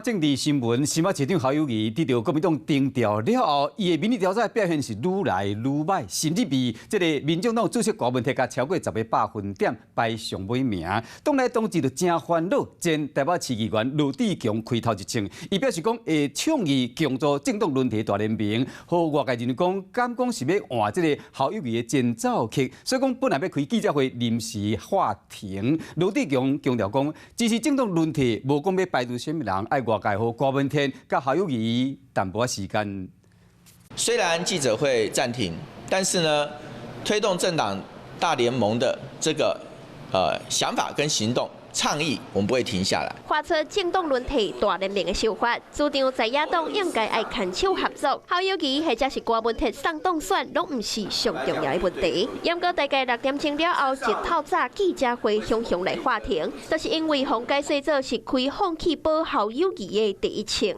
政治新闻，新马市长侯友宜得到国民党定调了后，伊的民意调查表现是愈来愈歹，甚至比这个民众党主席高文特甲超过10个百分点排上尾名。党内党志就真烦恼，前台北市议员罗志强开头一枪，伊表示讲会倡议强做政党轮替大联盟，和外界人讲敢讲是要换这个侯友宜的前奏曲，所以讲本来要开记者会临时话停。罗志强强调讲，支持政党轮替，无讲要排除什么人，爱外界和郭文天甲侯友宜淡薄时间。虽然记者会暂停，但是呢，推动政党大联盟的这个想法跟行动倡议，我们不会停下来。发出政党轮替大联盟的想法，主张在野党应该爱牵手合作。侯友宜或者是郭文特上当选，拢唔是上重要的问题。严格大概6点钟了后，一透早记者会雄雄来话庭，就是因为洪介细做是开放去保侯友宜的第一枪。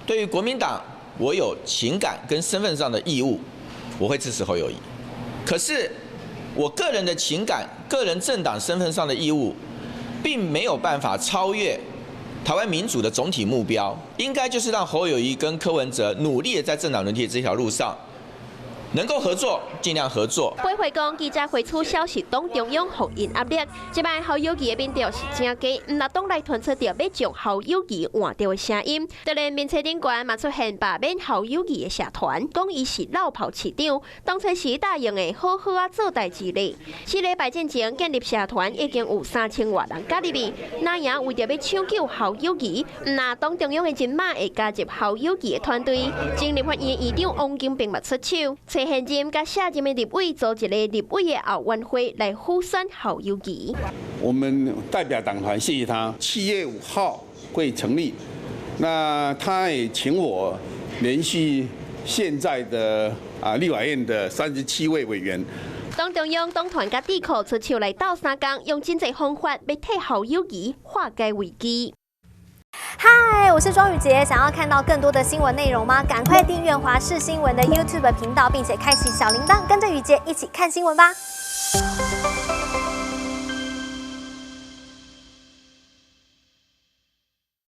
对于国民党，我有情感跟身份上的义务，我会支持侯友宜。可是我个人的情感、个人政党身份上的义务，并没有办法超越台湾民主的总体目标，应该就是让侯友宜跟柯文哲努力的在政党轮替这条路上能够合作，尽量合作。开会讲记者会出消息，党中央互因压力，即摆侯友宜的民调是正低，唔拿党内传出着要将侯友宜换掉的声音。就连面册顶悬嘛出现罢免侯友宜的社团，讲伊是老炮市长，当初是答应的好好做代志哩。4礼拜之前建立社团已经有3000多人加入去，那样为着要抢救侯友宜，唔拿党中央的人马会加入侯友宜的团队。前立法院议长王金平嘛出手。蔡现任甲下任的立委组一个立委的后援会来辅选侯友宜。我们代表党团谢谢他，7月5号会成立。那他也请我联系现在的立法院的37位委员。党中央党团甲智库出手来斗3工，用真济方法要替侯友宜化解危机。嗨，我是庄宇杰，想要看到更多的新闻内容吗？赶快订阅华视新闻的 YouTube 频道，并且开启小铃铛，跟着宇杰一起看新闻吧。